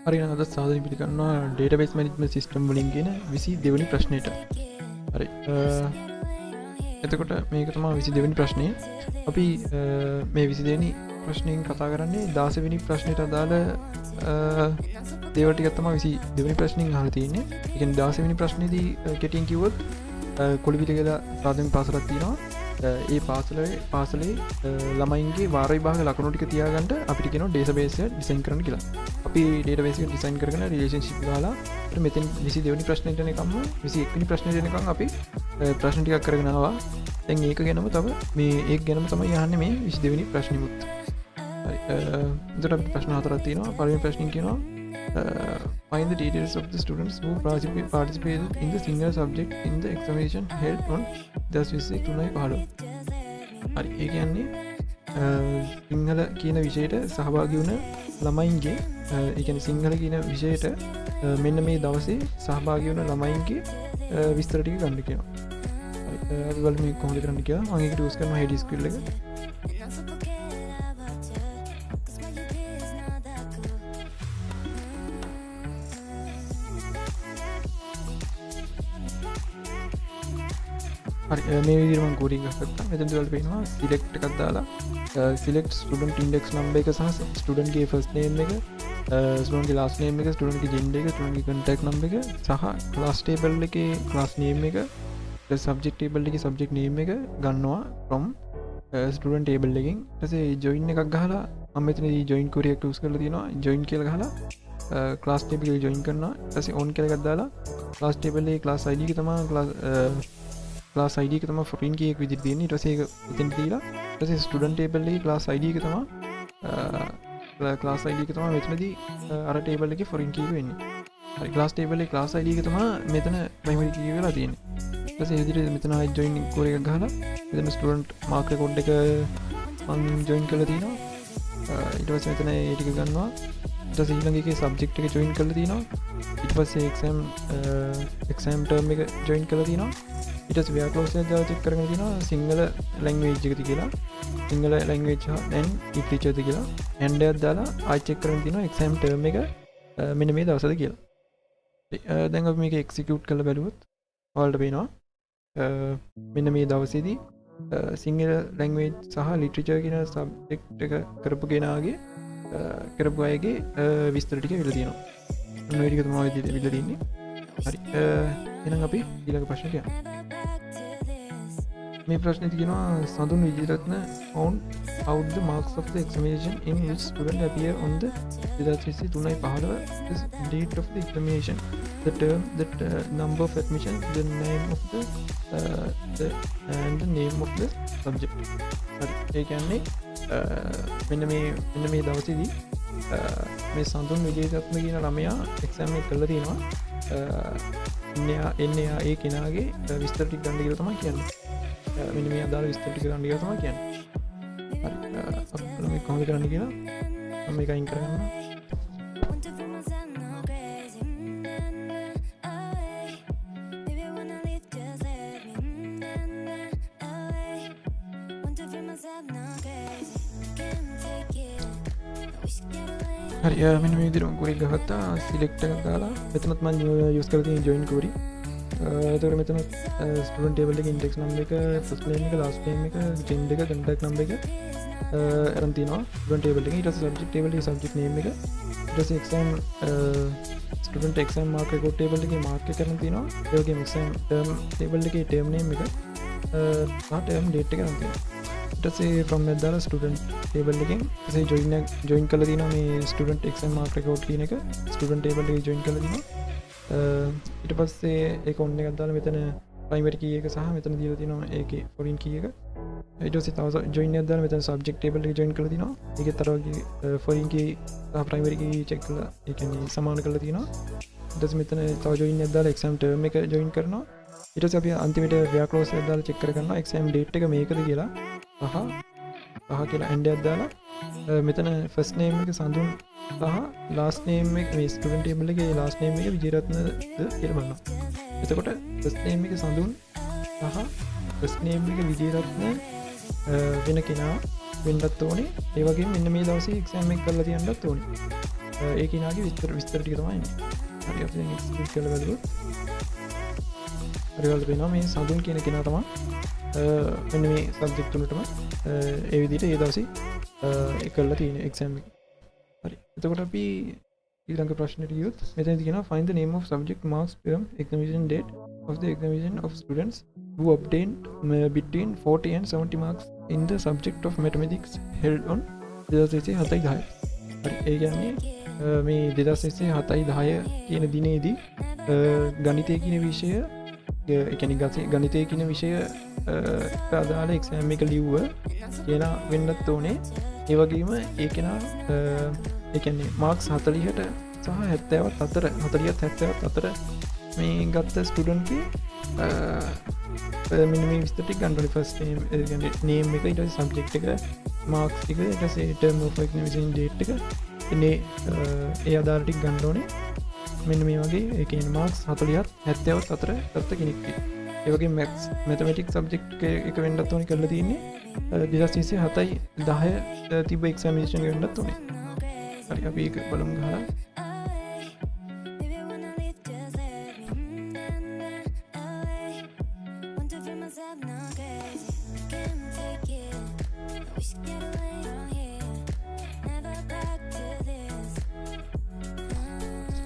හරි අද සාධනය පිළිගන්නවා ඩේටාබේස් මැනේජ්මන්ට් සිස්ටම් වලින් කියන 22 වෙනි ප්‍රශ්නෙට. හරි. එතකොට මේක තමයි 22 වෙනි ප්‍රශ්නේ. අපි මේ 22 වෙනි ප්‍රශ්نين කතා කරන්නේ 16 වෙනි ප්‍රශ්නෙට අදාළ දේවල් ටිකක් තමයි 22 වෙනි ප්‍රශ්نين අහලා තියෙන්නේ. ඒ කියන්නේ 16 වෙනි ප්‍රශ්නේදී කෙටියෙන් කිව්වොත් කොළඹ කියලා ප්‍රාථමික පාසලක් තියෙනවා. ඒ පාසලේ ළමයින්ගේ වාර විභාග ලකුණු ටික තියාගන්න අපිට කියනවා ඩේටාබේස් එක ඩිසයින් කරන්න කියලා. අපි ඩේටාබේස් එක ඩිසයින් කරගෙන රිලේෂන්ෂිප් ගාලා මෙතෙන් 22 වෙනි ප්‍රශ්නෙට එනකම් 21 වෙනි ප්‍රශ්නෙට එනකම් අපි ප්‍රශ්න ටිකක් කරගෙන ආවා. දැන් ඒක ගැනම මේ ඒක ගැනම තමයි අහන්නේ මේ 22 වෙනි ප්‍රශ්නෙමුත්. හරි. එතකොට අපිට ප්‍රශ්න හතරක් තියෙනවා. පළවෙනි ප්‍රශ්نين කියනවා find the details of the students who participated in the single subject in the examination held on 10/26/2015. හරි. ඒ කියන්නේ සිංහල කියන විෂයට සහභාගී වුණ ළමයින්ගේ ඒ කියන්නේ සිංහල කියන විෂයට මෙන්න මේ දවසේ සහභාගී වුණ ළමයින්ගේ විස්තර ටික ගන්න කියනවා. හරි. අපි බලමු මේක කොහොමද කරන්න කියලා. මම ඒක යූස් කරනවා head skill එක. මේ විදිහට මම කෝඩින් එකක් කරා. මෙතන දෙවල් පේනවා select එකක් දාලා select student index number එක සහ student ගේ first name එක, student ගේ last name එක, student ගේ gender එක, student ගේ contact number එක සහ class table එකේ class name එක, subject table එකේ subject name එක ගන්නවා from student table එකෙන්. ඊට පස්සේ join එකක් ගහලා මම මෙතනදී join query එක use කරලා තියෙනවා. join කියලා ගහලා class table එක join කරනවා. ඊට පස්සේ on කියලා එකක් දාලා class table එකේ class id එක තමයි class id එක තමයි foreign key එක විදිහට තියෙන්නේ. ඊට පස්සේ ඒක එතෙන් දීලා ඊට පස්සේ student table එකේ class id එක තමයි class id එක තමයි මෙතනදී අර table එකේ foreign key එක වෙන්නේ. හරි. class table එකේ class id එක තමයි මෙතන primary key එක වෙලා තියෙන්නේ. ඊට පස්සේ මේ විදිහට මෙතන ආයි join core එකක් ගහලා මෙතන student mark record එක මම join කරලා තියෙනවා. ඊට පස්සේ මෙතන ඒ ටික ගන්නවා. ඊට පස්සේ ඊළඟ එකේ subject එක join කරලා තියෙනවා. ඊට පස්සේ exam term එක join කරලා තියෙනවා. ඊට පස්සේ ව්‍යාකරණ ක්ලෝස් එක දාලා චෙක් කරගෙන තියෙනවා සිංහල ලැන්ග්වේජ් එකද කියලා. සිංහල ලැන්ග්වේජ් and literature ද කියලා. and එකක් දාලා ආයි චෙක් කරගෙන තියෙනවා exam term එක මෙන්න මේ දවසද කියලා. දැන් අපි මේක execute කරලා බලුවොත් ඔයාලට පේනවා මෙන්න මේ දවසේදී සිංහල ලැන්ග්වේජ් සහ literature කියන subject එක කරපු කෙනාගේ කරපු අයගේ විස්තර ටික විල තියෙනවා. ඔන්න ඔය ටික තමයි විල තියෙන්නේ. හරි. එහෙනම් අපි ඊළඟ ප්‍රශ්නට යමු. මේ ප්‍රශ්නේ තියෙනවා සඳුන් Wijeratne found out the marks of the examination in which student appear on the 2023-15 is date of the examination, the term, the number of admission, the name of the and the name of the subject. හරි. ඒ කියන්නේ මෙන්න මේ දවසේදී මේ සඳුන් විජේරත්න කියන ළමයා exam එක කරලා තියෙනවා. එන්නේ ඒ කෙනාගේ විස්තර ටික ගන්න කියලා තමයි කියන්නේ. මෙන්න මේ අදාළ විස්තර ටික ගන්න කියලා තමයි කියන්නේ. හරි. අපි බලමු කොහොමද කරන්න කියලා. මම මේක අයින් කරගන්නවා. හරි. මෙන්න මේ විදිහට query ගහත්තා select එකක් දාලා මෙතනත් මම use කරලා තියෙන join query. එතකොට මෙතන student table එකේ index number එක, first name එක, last name එක, gender එක, contact number එක අරන් තියෙනවා student table එකේ. ඊට පස්සේ subject table එකේ subject name එක, ඊට පස්සේ exam student exam mark record table එකේ mark එක අරන් තියෙනවා. ඒ වගේම exam term table එකේ term name එක සහ term date එක අරන් තියෙනවා. ඊට පස්සේ from that දාලා student table එකෙන් ඊටසේ join කරලා තියෙනවා මේ student exam mark record කියන එක student table එකේ join කරලා තියෙනවා. ඊට පස්සේ ඒක on එකක් දාලා මෙතන primary key එක සහ මෙතන දීලා තියෙනවා ඒකේ foreign key එක. ඊට පස්සේ තව join එකක් දාලා මෙතන subject table එකේ join කරලා තියෙනවා. ඒකේ තර වගේ foreign key සහ primary key check කරලා ඒ කියන්නේ සමාන කරලා තියෙනවා. ඊට පස්සේ මෙතන තව join එකක් දාලා exam term එක join කරනවා. ඊට පස්සේ අපි අන්තිමට ව්‍යාකරණ ක්ලෝස් එකක් දාලා check කරගන්නවා exam date එක මේකද කියලා. සහ කියලා end එකක් දාලා මෙතන first name එක සඳුන් සහ last name එක මේ student table එකේ last name එක විජේරත්නද කියලා බලනවා. එතකොට first name එක සඳුන් සහ first name එක විජේරත්න වෙන කෙනා වෙන්නත් ඕනේ. ඒ වගේම මෙන්න මේ දවසේ එක්සෑම් එක කරලා තියන්නත් ඕනේ. ඒ කෙනාගේ විස්තර ටික තමයි එන්නේ. හරි අපි දැන් එක්ස්පීරියන්ස් කරලා බලමු. හරි වලට වෙනවා මේ සඳුන් කියන කෙනා තමයි මෙන්න මේ සබ්ජෙක්ට් තුනටම ඒ විදිහට ඒ දවසේ ඒ කරලා තියෙන එක්සෑම් එක. හරි. එතකොට අපි ඊළඟ ප්‍රශ්නෙට ගියොත් මෙතනදී කියනවා find the name of subject marks term examination date of the examination of students who obtained between 40 and 70 marks in the subject of mathematics held on 2007-10. හරි. ඒ කියන්නේ මේ 2007-10 කියන දිනේදී ගණිතය කියන විෂය ඒ කියන්නේ ගණිතය කියන විෂය අදාළ එක්සෑම් එක ලිව්ව කෙනා වෙන්නත් ඕනේ. ඒ වගේම ඒ කෙනා ඒ කියන්නේ මාර්ක්ස් 40ට සහ 70ත් අතර 40ත් 70ත් අතර මේ ගත්ත ස්ටුඩන්ට්ගේ මෙන්න මේ විස්තර ටික ගන්න ඕනේ. ෆස්ට් නේම් ඒ කියන්නේ නේම් එක, ඊට පස්සේ සබ්ජෙක්ට් එක, මාර්ක්ස් ටික, ඊට පස්සේ ටර්ම් ඔෆ් එක්සාමිනේෂන් ඩේට් එක ඉන්නේ ඒ ආදාළ ටික ගන්න ඕනේ. මෙන්න මේ වගේ ඒ කියන්නේ මාර්ක්ස් 40ත් 70ත් අතර ගත්ත කෙනෙක්. ඒ වගේ මැතමැටික්ස් සබ්ජෙක්ට් එක වෙන්නත් ඕනේ කරලා තියෙන්නේ 2027-10 තිබ්බ එක්සාමිනේෂන් එක වෙන්නත් ඕනේ. හරි අපි ඒක බලමු ගහලා.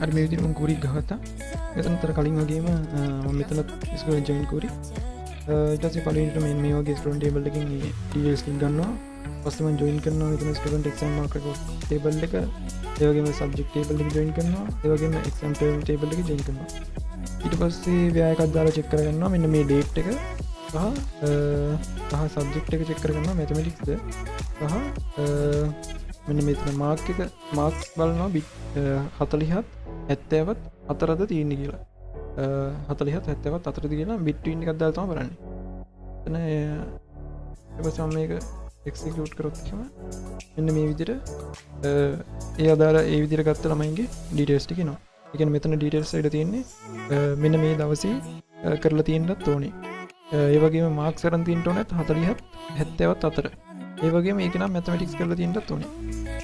හරි මේ විදිහට මම කෝරි ගහත්තා. එතනතර කලින් වගේම මම මෙතන ඉස්කෝලේ ජොයින් කෝරි. ඊට පස්සේ පළවෙනිට මේ වගේ ස්ටුඩන්ට් ටේබල් එකකින් මේ ඩීටේල්ස් ටික ගන්නවා. ඊපස්සේ මම ජොයින් කරනවා මෙතන ස්ටුඩන්ට් එක්සෑම් මාර්ක් ටේබල් එක. ඒ වගේම සබ්ජෙක්ට් ටේබල් එක ජොයින් කරනවා. ඒ වගේම එක්සෑම් ටර්ම් ටේබල් එක ජොයින් කරනවා. ඊට පස්සේ ව්‍යාය එකක් දාලා චෙක් කරගන්නවා මෙන්න මේ ඩේට් එක සහ සබ්ජෙක්ට් එක චෙක් කරගන්නවා මැතමැටික්ස්ද සහ මෙන්න මෙතන මාර්ක්ස් බලනවා 40ත් 70ත් අතරද තියෙන්නේ කියලා. 40ත් 70ත් අතරද කියලා බිට්වීන් එකක් දාලා තමයි බලන්නේ. එතන ඊපස්සේ මම මේක එක්සිකියුට් කරොත් එහෙම මෙන්න මේ විදිහට ඒ අදාළ ඒ විදිහට ගත්ත ළමයින්ගේ ඩීටේල්ස් ටික එනවා. ඒ කියන්නේ මෙතන ඩීටේල්ස් වල තියෙන්නේ මෙන්න මේ දවසේ කරලා තියෙන්නත් ඕනේ. ඒ වගේම මාර්ක්ස් අරන් තියෙන්න ඕනෙත් 40ත් 70ත් අතර. ඒ වගේම ඒක නම් මැතමැටික්ස් කරලා තියෙන්නත් ඕනේ.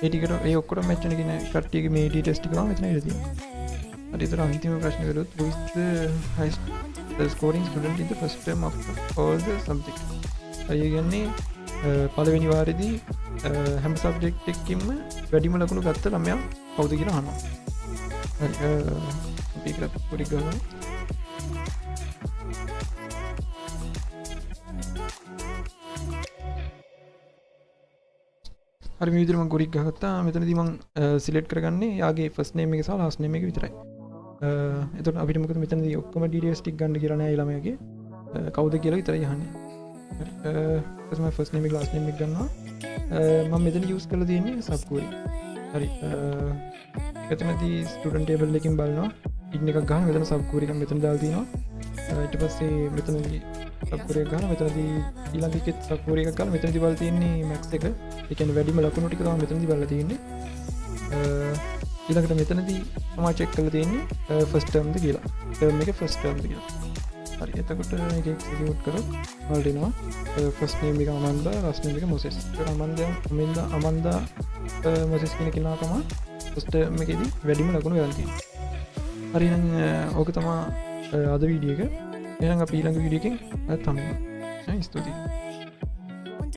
ඒ ටිකට ඒ ඔක්කොම මැච් වෙන කෙනා කට්ටියගේ මේ ඩීටේල්ස් ටික තමයි මෙතන ඉඳලා තියෙන්නේ. හරි ඒතර අන්තිම ප්‍රශ්න කළොත් who is the highest scoring student in the first term of all the subject. හරි කියන්නේ පළවෙනි වාරේදී හැම සබ්ජෙක්ට් එකකින්ම වැඩිම ලකුණු ගත්ත ළමයා කවුද කියලා අහනවා. හරි අපි ඒකට පොඩි ගමන් හරි මේ විදිහට මම ගොරික් ගහගත්තා. මෙතනදී මම සිලෙක්ට් කරගන්නේ යාගේ ෆස්ට් නේම් එක සහ ලාස්ට් නේම් එක විතරයි. එතකොට අපිට මොකද මෙතනදී ඔක්කොම ඩීටේල්ස් ටික ගන්න කියලා නෑ ළමයාගේ කවුද කියලා විතරයි අහන්නේ. හරි ඊට පස්සේ මම ෆස්ට් නේම් එක ලාස්ට් නේම් එක ගන්නවා. මම මෙතන යූස් කරලා තියෙන්නේ සබ් ක්වෙරි. හරි එතනදී ස්ටුඩන්ට් ටේබල් එකකින් බලනවා ඉන් එකක් ගන්න මෙතන සබ් ක්වෙරි එකක් මෙතන දාලා තියෙනවා. ඊට පස්සේ මෙතනදී සබ් ක්වෙරි එක ගන්න මෙතනදී ඊළඟ එකෙත් සබ් ක්වෙරි එකක් ගන්න මෙතනදී බලලා තියෙන්නේ මැක්ස් එක. ඒ කියන්නේ වැඩිම ලකුණු ටික තමයි මෙතනදී බලලා තියෙන්නේ. ඊළඟට මෙතනදී මම චෙක් කරලා තියෙන්නේ ෆස්ට් ටර්ම්ද කියලා. ටර්ම් එක ෆස්ට් ටර්ම්ද කියලා. හරි එතකොට මේක එක්සිකියුට් කරොත් වලට එනවා ෆස්ට් නේම් එක අමන්දා ලාස්ට් නේම් එක මොසෙස්. ඒක අමන්දා මොසෙස් කියන කෙනා තමයි ෆස්ට් ටර්ම් එකේදී වැඩිම ලකුණු ගන්න තියෙන්නේ. හරි එහෙනම් ඕක තමයි අද වීඩියෝ එක. එහෙනම් අපි ඊළඟ වීඩියෝ එකෙන් ආයෙත් හම්බෙමු. ස්තුතියි.